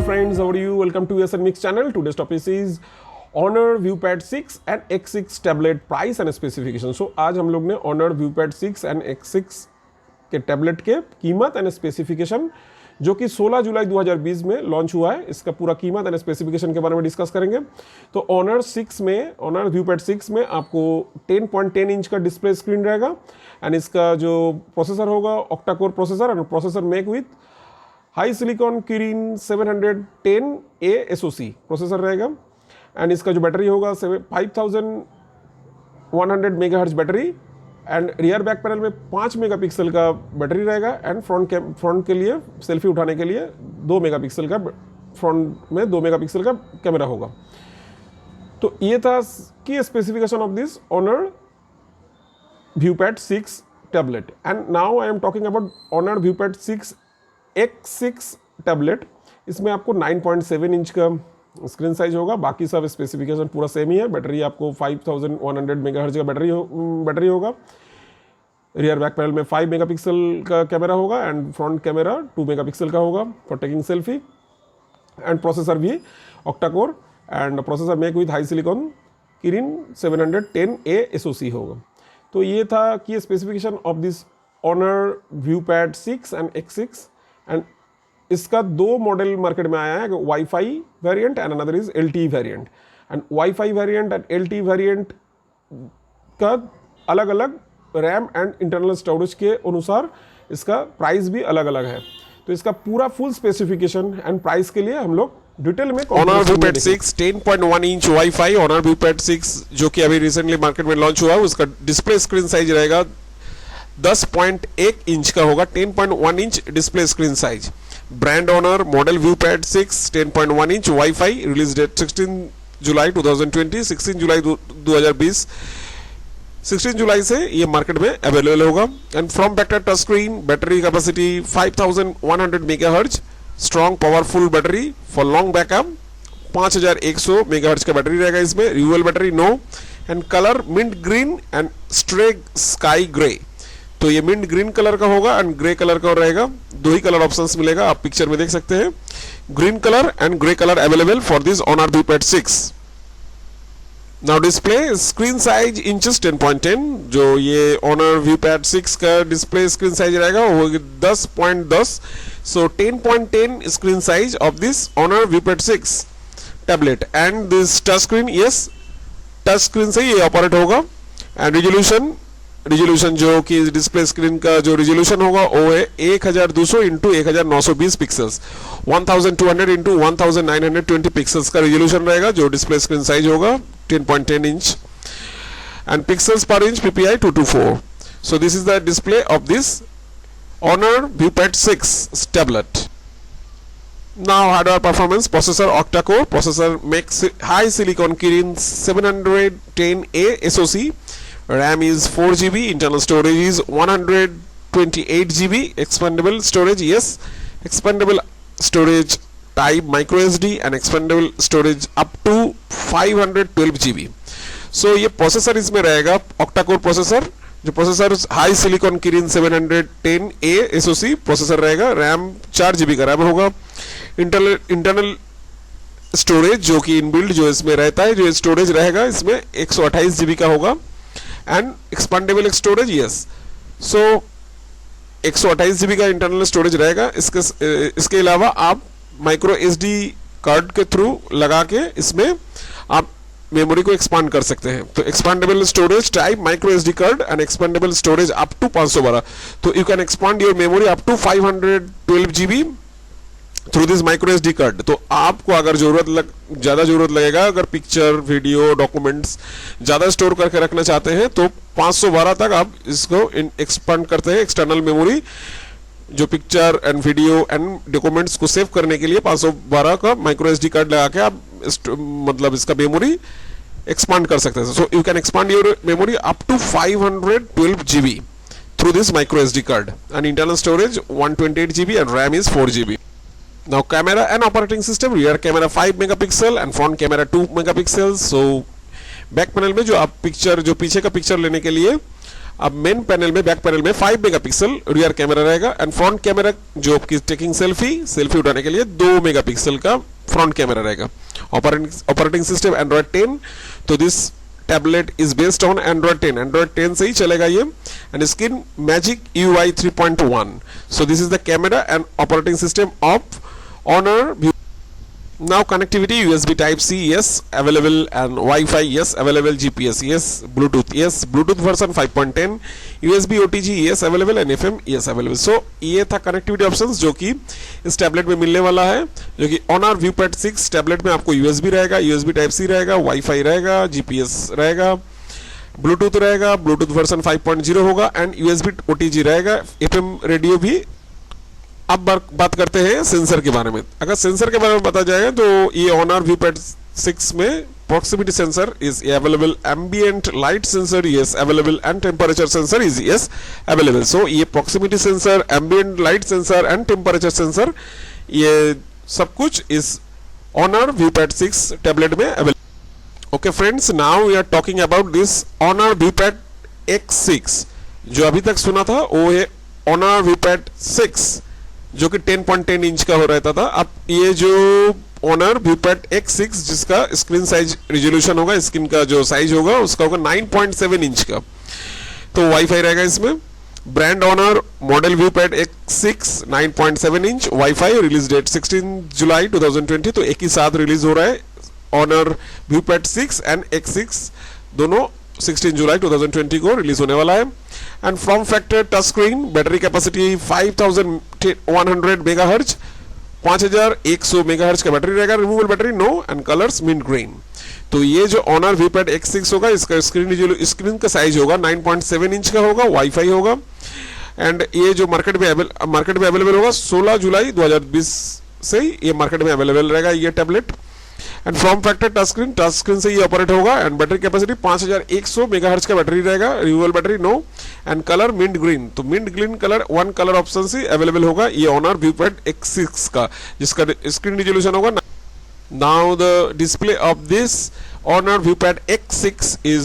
friends, how are you? Welcome to ESN Mix channel. Today's topic is Honor ViewPad 6 and X6 tablet price and specification. So आज हम लोग ने Honor ViewPad 6 and X6 के tablet के कीमत and specification जो कि 16 जुलाई 2020 में लॉन्च हुआ है, इसका पूरा कीमत एंड स्पेसिफिकेशन के बारे में डिस्कस करेंगे। तो Honor ViewPad 6 में आपको 10.10 इंच का डिस्प्ले स्क्रीन रहेगा एंड इसका जो प्रोसेसर होगा octa core processor and processor make with HiSilicon Kirin 710A SoC processor रहेगा एंड इसका जो बैटरी होगा 5100 megahertz battery and rear back panel में 5 मेगापिक्सल का बैटरी रहेगा एंड फ्रंट के लिए सेल्फी उठाने के लिए 2 मेगापिक्सल का फ्रंट में 2 मेगापिक्सल का कैमरा होगा। तो ये था की specification of this Honor ViewPad 6 tablet and now I am talking about Honor ViewPad 6 X6 tablet. इसमें आपको 9.7 इंच का स्क्रीन साइज होगा, बाकी सब स्पेसिफिकेशन पूरा सेम ही है। बैटरी आपको 5100 मेगाहर्ट्ज का बैटरी होगा। रियर बैक पैनल में 5 मेगापिक्सल का कैमरा होगा एंड फ्रंट कैमरा 2 मेगापिक्सल का होगा for taking selfie and processor भी octa core and processor make with HiSilicon Kirin 710A SoC होगा। तो ये था कि specification of this Honor ViewPad 6 and X6 and इसका दो मॉडल मार्केट में आया है, WiFi variant and another is LTE variant and WiFi variant and LTE variant का अलग अलग रैम एंड इंटरनल स्टोरेज के अनुसार इसका प्राइस भी अलग अलग है। तो इसका पूरा फुल स्पेसिफिकेशन एंड प्राइस के लिए हम लोग डिटेल में Honor ViewPad 6 10.1 inch wifi Honor ViewPad 6 जो कि अभी रिसेंटली मार्केट में लॉन्च हुआ है, उसका डिस्प्ले स्क्रीन साइज रहेगा 10.1 इंच का होगा, 10.1 inch display screen size. Brand Honor model ViewPad 6 10.1 inch wifi, release date 16 जुलाई 2020, 16 जुलाई 2020, 16 जुलाई से ये मार्केट में अवेलेबल होगा and from factor touch screen, battery capacity 5100 megahertz, strong powerful battery for long backup, 5100 megahertz का बैटरी रहेगा इसमें, रियूएल battery no and colour mint green and starry sky grey. तो ये मिंट ग्रीन कलर का होगा एंड ग्रे कलर का रहेगा, दो ही कलर ऑप्शंस मिलेगा, आप पिक्चर में देख सकते हैं। Green colour and grey colour available for this Honor ViewPad 6। Now display screen size inches 10.10, जो ये Honor ViewPad 6 का डिस्प्ले स्क्रीन साइज रहेगा वो 10.10, सो 10.10 screen size of this Honor ViewPad 6 tablet and this touch screen, yes touch screen से ये operate होगा and resolution जो कि डिस्प्ले स्क्रीन का जो रिजोल्यूशन होगा वो है 1200 इंटू 1920 पिक्सल्स, 1200 इंटू 1920 पिक्सल्स का रिजोल्यूशन रहेगा जो डिस्प्ले स्क्रीन साइज होगा 10.10 इंच एंड पिक्सल्स पर inch PPI 224। So this is the display of this Honor ViewPad 6 tablet। Now hardware performance, processor octa core, processor makes high silicon Kirin 710A SoC, RAM is 4 GB, internal storage is 128 GB, expandable storage, yes, expandable storage type micro SD and expandable storage up to 512 GB। so ये processor इसमें रहेगा octa core processor, जो processor high silicon Kirin 710A SoC processor रहेगा, RAM 4 GB का RAM होगा, internal storage जो कि inbuilt जो इसमें रहता है, जो स्टोरेज रहेगा इसमें 128 GB का होगा and expandable storage, yes, so 128 GB का इंटरनल स्टोरेज रहेगा। इसके अलावा आप माइक्रो SD कार्ड के थ्रू लगा के इसमें आप मेमोरी को एक्सपांड कर सकते हैं। तो expandable storage type micro SD card and expandable storage up to 512, तो you can expand your memory up to 512 GB through this micro SD card. तो आपको अगर ज़्यादा ज़रूरत लगेगा, अगर पिक्चर वीडियो डॉक्यूमेंट्स ज़्यादा स्टोर करके रखना चाहते हैं तो 512 तक आप इसको एक्सपांड करते हैं। एक्सटर्नल मेमोरी जो picture and video and documents को सेव करने के लिए 512 का माइक्रो SD कार्ड लगा के आप मतलब इसका मेमोरी एक्सपांड कर सकते हैं। So you can expand your memory up to 512 GB through this micro SD card and internal storage 128 GB and RAM is 4 GB। Now camera and operating system, rear camera 5 megapixel and front camera 2 megapixels। so back panel में जो आप picture, जो पीछे का picture लेने के लिए अब मेन पैनल में, बैक पैनल में 5 मेगापिक्सल रियर कैमरा रहेगा एंड फ्रंट कैमरा जो आपकी टेकिंग सेल्फी उठाने के लिए 2 मेगापिक्सल का फ्रंट कैमरा रहेगा। ऑपरेटिंग सिस्टम एंड्रॉइड 10, तो this tablet is based on Android 10 से ही चलेगा ये। And screen magic UI 3.1, so this is the camera and operating system of Honor. Now connectivity, USB type C, yes, available, and Wi-Fi, yes, available, GPS, yes, Bluetooth, yes, Bluetooth version 5.10, USB OTG, yes, available, and FM, yes, available. So ये था connectivity options जो कि इस tablet में मिलने वाला है, जो कि Honor ViewPad 6 टैबलेट में आपको USB रहेगा, USB type C रहेगा, Wi-Fi रहेगा, GPS रहेगा, Bluetooth रहेगा, Bluetooth version 5.0 होगा, एंड USB OTG रहेगा, FM रेडियो भी। अब बात करते हैं सेंसर के बारे में। अगर सेंसर के बारे में बताया जाएगा तो ये Honor ViewPad 6 में proximity sensor is available, ambient light sensor yes available, and temperature sensor is yes available. So ये proximity sensor, ambient light sensor and temperature sensor ये सब कुछ इस Honor ViewPad 6 टैबलेट में available। Okay friends, now we are talking about this Honor ViewPad X6। जो अभी तक सुना था वो है Honor ViewPad 6 जो कि 10.10 इंच का हो रहता था। अब ये जो Honor ViewPad X6 जिसका स्क्रीन साइज रिजोल्यूशन होगा, स्क्रीन का जो साइज होगा उसका होगा 9.7 इंच का, तो वाईफाई रहेगा इसमें। Brand Honor model ViewPad X6 9.7 inch, wifi, release date 16 जुलाई 2020, तो एक ही साथ रिलीज हो रहा है Honor ViewPad 6 एंड X6 दोनों 16 जुलाई 2020 को रिलीज होने वाला है। And form factor touch screen, battery capacity 5100 megahertz, 5100 megahertz का बैटरी रहेगा, removable battery no, and colours mint green. तो ये जो Honor ViewPad X6 होगा इसका स्क्रीन का साइज होगा 9.7 इंच का होगा, वाईफाई होगा, एंड ये जो मार्केट में अवेलेबल होगा 16 जुलाई 2020 से ये मार्केट में अवेलेबल रहेगा ये tablet. And form factor touch screen से ये ऑपरेट होगा, एंड बैटरी कैपेसिटी 5100 मेगाहर्ट्ज का बैटरी रहेगा, removable battery no, and colour mint green. तो mint green colour one colour option से अवेलेबल होगा ये Honor ViewPad X6 का, जिसका स्क्रीन रिजोल्यूशन होगा। Now the display of this Honor ViewPad X6 is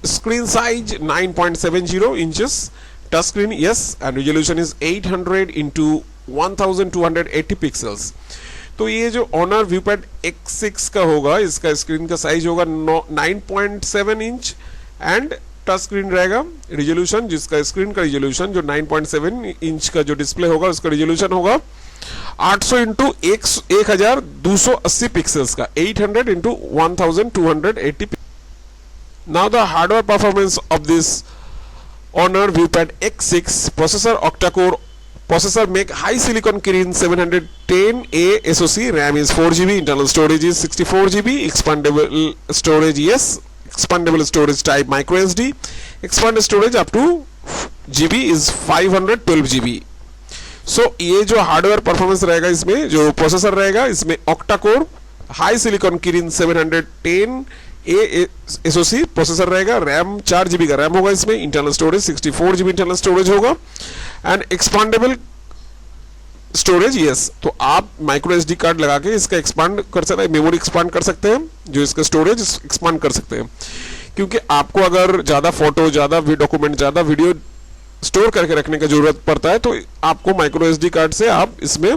screen size 9.70 inches, touch screen yes, and resolution is 800 into 1280 pixels. तो ये जो Honor ViewPad X6 का होगा इसका स्क्रीन का साइज होगा 9.7 इंच एंड टच स्क्रीन रहेगा, रिजोल्यूशन जिसका स्क्रीन का रिजोल्यूशन जो 9.7 इंच का जो डिस्प्ले होगा उसका रिजोल्यूशन होगा 800 into 1280 पिक्सल्स का, 800 into 1280। Now the hardware performance of this Honor ViewPad X6 processor octa-core processor make high silicon Kirin 710A SoC, RAM is 4GB, internal storage is 64GB, expandable storage yes, expandable storage type micro SD, expanded storage up to GB is 512GB। so ये जो hardware performance रहेगा इसमें जो processor रहेगा इसमें octa-core high silicon Kirin 710A SoC processor रहेगा, RAM 4GB का RAM होगा इसमें, internal storage 64GB internal storage होगा, एंड एक्सपांडेबल स्टोरेज यस। तो आप माइक्रो SD कार्ड लगा के इसका एक्सपांड कर सकते हैं, मेमोरी एक्सपांड कर सकते हैं, जो इसका स्टोरेज एक्सपांड कर सकते हैं, क्योंकि आपको अगर ज़्यादा फोटो, ज़्यादा डॉक्यूमेंट, ज़्यादा वीडियो स्टोर करके रखने की जरूरत पड़ता है तो आपको माइक्रो SD कार्ड से आप इसमें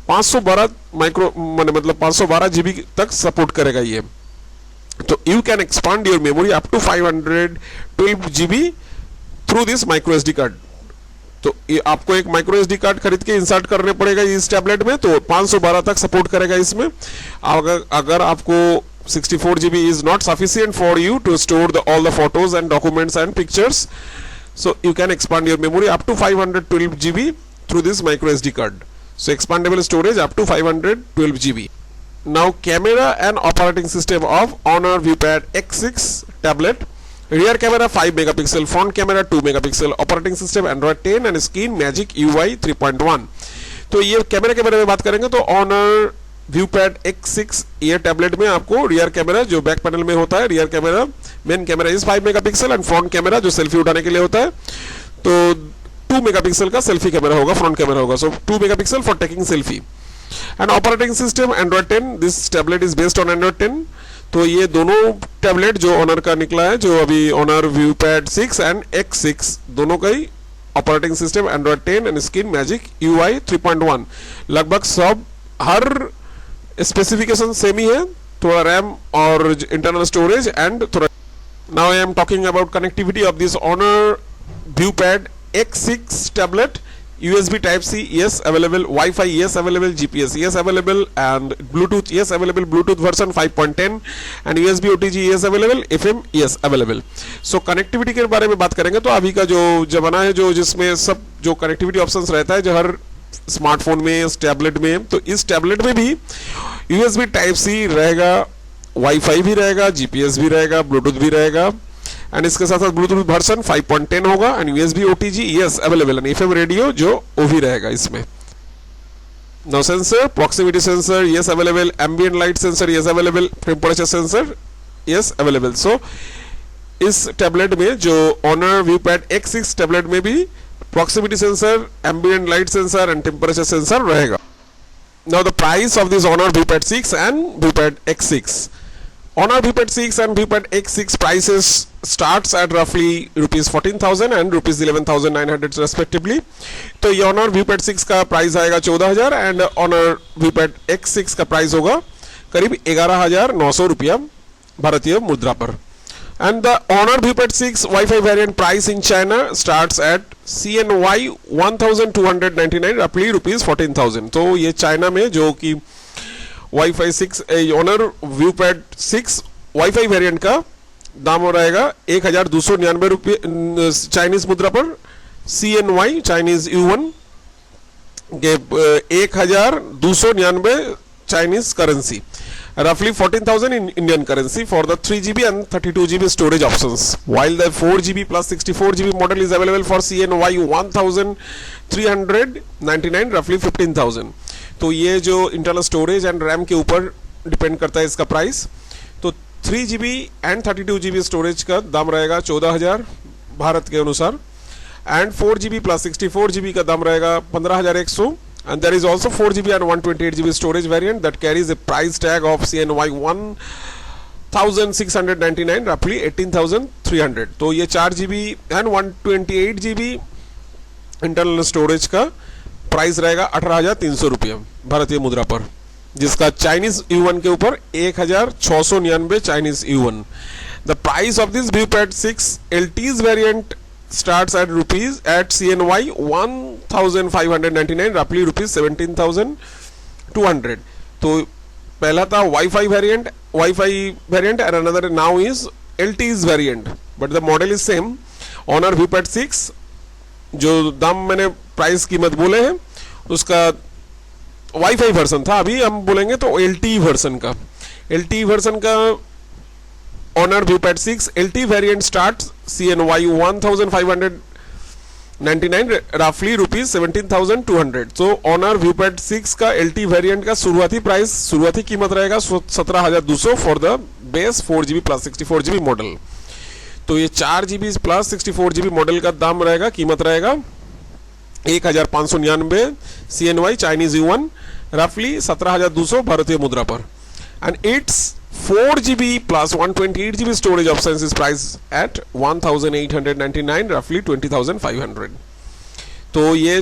512 मतलब 512 GB तक सपोर्ट करेगा ये। तो you can expand your memory up to 512 GB through this micro SD card. तो ये आपको एक माइक्रो SD कार्ड खरीद के इंसर्ट करने पड़ेगा इस टैबलेट में, तो 512 तक सपोर्ट करेगा इसमें। अगर आपको 64 GB is not sufficient for you to store all the photos and documents and pictures, so you can expand your memory up to 512 GB through this micro SD card. So expandable storage up to 512 GB. Now camera and operating system of Honor ViewPad X6 tablet. Rear camera 5 megapixel, front camera 2 megapixel, operating system Android 10 and screen Magic UI 3.1. तो ये camera के बारे में बात करेंगे तो Honor ViewPad X6 ये tablet में आपको रियर कैमरा जो बैक पैनल में होता है, rear camera main camera is 5 megapixel and front camera जो सेल्फी उठाने के लिए होता है तो 2 मेगापिक्सल का सेल्फी कैमरा होगा, फ्रंट कैमरा होगा, सो 2 megapixel for taking selfie. And operating system Android 10, this tablet is based on Android 10, तो ये दोनों टैबलेट जो ऑनर का निकला है, जो अभी ऑनर व्यूपैड 6 एंड X6 दोनों का ही operating system Android 10 and screen magic UI 3.1, लगभग सब हर स्पेसिफिकेशन सेम ही है, थोड़ा रैम और इंटरनल स्टोरेज एंड थोड़ा. Now I am talking about connectivity of this Honor ViewPad X6 tablet. USB type C, yes available. Wi-Fi, yes available. GPS, yes available. And Bluetooth, yes available. Bluetooth version 5.10 and USB OTG, yes available. FM, yes available. So connectivity के बारे में बात करेंगे तो अभी का जो जमाना है जो जिसमें सब जो कनेक्टिविटी ऑप्शंस रहता है जो हर स्मार्टफोन में, इस टैबलेट में, तो इस टैबलेट में भी USB टाइप C रहेगा, वाईफाई भी रहेगा, GPS भी रहेगा, ब्लूटूथ भी रहेगा एंड इसके साथ साथ ब्लूटूथ वर्जन 5.10 होगा and USB OTG yes available and FM radio जो वो भी रहेगा इसमें. Now sensor, proximity sensor yes available, ambient light sensor yes available, temperature sensor yes available. So इस टैबलेट में जो ऑनर व्यूपैड X6 टैबलेट में भी proximity sensor, ambient light sensor and temperature sensor रहेगा. Now the price of this Honor ViewPad 6 and ViewPad X6. Honor VPAD 6 and VPAD X6 prices starts at roughly rupees 14,000 and rupees 11,900 respectively. तो ये Honor VPAD 6 का price आएगा 14,000 and Honor VPAD X6 का price होगा करीब 11,900 रुपया भारतीय मुद्रा पर. And the Honor VPAD 6 Wi-Fi variant price in China starts at CNY 1,299 roughly rupees 14,000. तो ये चाइना में जो कि wifi 6 honour ViewPad 6 wifi variant का दाम हो रहेगा 1,299 रुपये चाइनीज मुद्रा पर, CNY चाइनीज U1 के 1,299 Chinese currency, roughly 14,000 in Indian currency for the 3GB and 32GB storage options, while the 4GB plus 64GB model is available for CNY 1,399 roughly 15,000. तो ये जो इंटरनल स्टोरेज एंड रैम के ऊपर depend करता है इसका price. तो 3GB एंड 32GB स्टोरेज का दाम रहेगा 14,000 भारत के अनुसार एंड 4GB प्लस 64GB का दाम रहेगा 15,100 and there is also 4GB and 128GB storage variant that carries a price tag of CNY 1,699 roughly 18,300. तो ये 4GB and 128GB internal storage का प्राइस रहेगा 18,300 रुपये भारतीय मुद्रा पर, जिसका चाइनीज U1 के ऊपर 1,699 Chinese U1. The price of this ViewPad 6 LTE's variant starts at CNY 1,599 roughly rupees 17,200. तो पहला था wifi variant and another now is LTE's variant but the model is same. Honor VPAD 6 जो दाम मैंने price कीमत बोले हैं उसका वाईफाई वर्जन था, अभी हम बोलेंगे तो LTE वर्जन का Honor VPAD 6 LTE variant starts CNY 1,599 roughly rupees 17,200. So Honor VPAD 6 का LTE variant का शुरुआती कीमत रहेगा 17,200 for the base 4GB plus 64GB model. तो ये 4GB प्लस 64GB मॉडल का दाम रहेगा, कीमत रहेगा 1,599 CNY चाइनीज U1 रफली 17,200 भारतीय मुद्रा पर and it's 4GB plus 128GB storage options is priced at 1,899 roughly 20,500. तो ये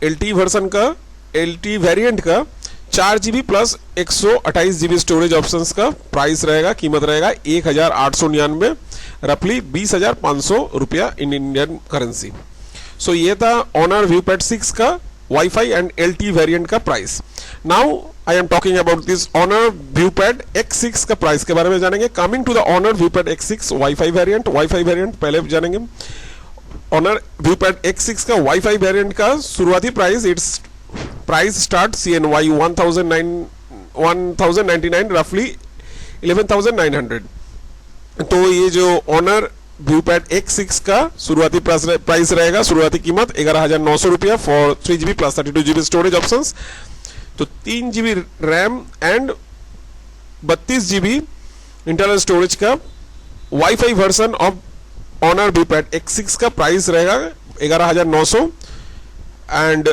LTE वर्जन का LTE वेरिएंट का 4GB plus 128GB storage options का प्राइस रहेगा, कीमत रहेगा 1,899 रफली 20,500 रुपया इन इंडियन करेंसी. सो ये था ऑनर व्यूपैड 6 का वाईफाई एंड LTE वेरिएंट का price. Now I am talking about this Honor ViewPad X6 का प्राइस के बारे में जानेंगे. Coming to the Honor ViewPad X6 WiFi variant पहले जानेंगे. ऑनर व्यूपैड X6 का वाईफाई वेरिएंट का शुरुआती price it's price start CNY 1,099 रफली 11,900. तो ये जो ऑनर व्यूपैड X6 का शुरुआती प्राइस रहेगा, शुरुआती कीमत 11,900 रुपया for 3GB plus 32GB storage options. तो 3GB RAM and 32GB internal storage का WiFi version of Honor ViewPad X6 का प्राइस रहेगा 11,900 and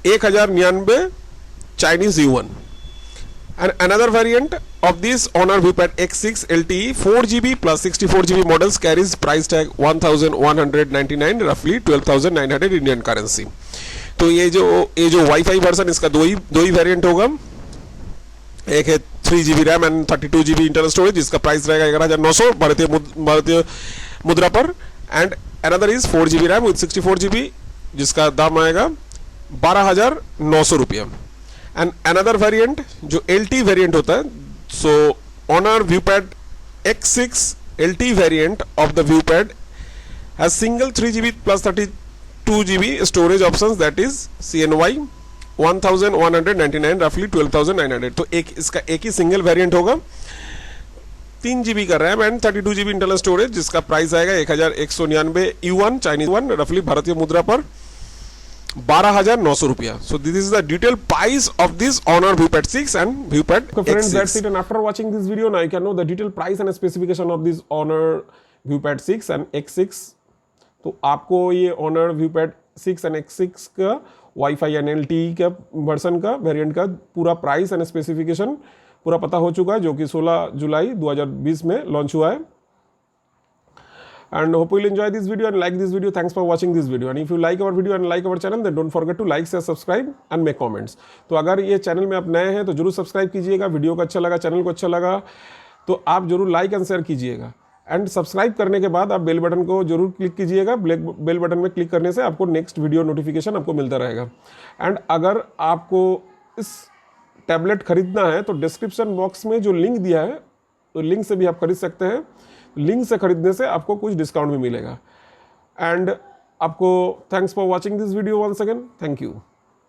1,099 Chinese U1. And another variant of this Honor ViewPad X6 LTE 4GB plus 64GB models carries price tag 1199 roughly 12,900 Indian currency. तो ये जो wifi version इसका दो ही variant होगा। एक है 3GB RAM and 32GB internal storage जिसका price रहेगा 11,900 भारतीय मुद्रा पर, and another is 4GB RAM with 64GB जिसका दाम आएगा 12,900 रुपया। एंड अनदर वेरिएंट जो LT वेरिएंट होता है, so Honor ViewPad X6 LT variant of the ViewPad has single 3GB plus 32GB storage options that is CNY 1199 रफली 12,900। तो इसका एक ही सिंगल वेरिएंट होगा, 3GB का RAM and 32GB internal storage जिसका प्राइस आएगा 1,199 युआन चाइनीज वन रफली भारतीय मुद्रा पर 12,900 रुपया। So this is the detail price of this Honor ViewPad 6 and ViewPad Friends, X6। that's it. And after watching this video, now you can know the detailed price and specification of this Honor ViewPad 6 and X6. तो आपको ये Honor ViewPad 6 and X6 का WiFi and LTE का version का variant का पूरा price and specification पूरा पता हो चुका है, जो कि 16 जुलाई 2020 में लॉन्च हुआ है। And hope you'll enjoy this video and like this video. Thanks for watching this video. And if you like our video and like our channel, then don't forget to like, share, subscribe and make comments. तो अगर ये channel में आप नए हैं तो जरूर subscribe कीजिएगा। वीडियो को अच्छा लगा, चैनल को अच्छा लगा तो आप जरूर लाइक एंड शेयर कीजिएगा। एंड सब्सक्राइब करने के बाद आप बेल बटन को जरूर क्लिक कीजिएगा। बेल बटन में क्लिक करने से आपको नेक्स्ट वीडियो नोटिफिकेशन आपको मिलता रहेगा। एंड अगर आपको इस टैबलेट खरीदना है तो डिस्क्रिप्शन बॉक्स में जो लिंक दिया है तो लिंक से भी आप खरीद सकते हैं। लिंक से खरीदने से आपको कुछ डिस्काउंट भी मिलेगा। एंड आपको thanks for watching this video once again. Thank you.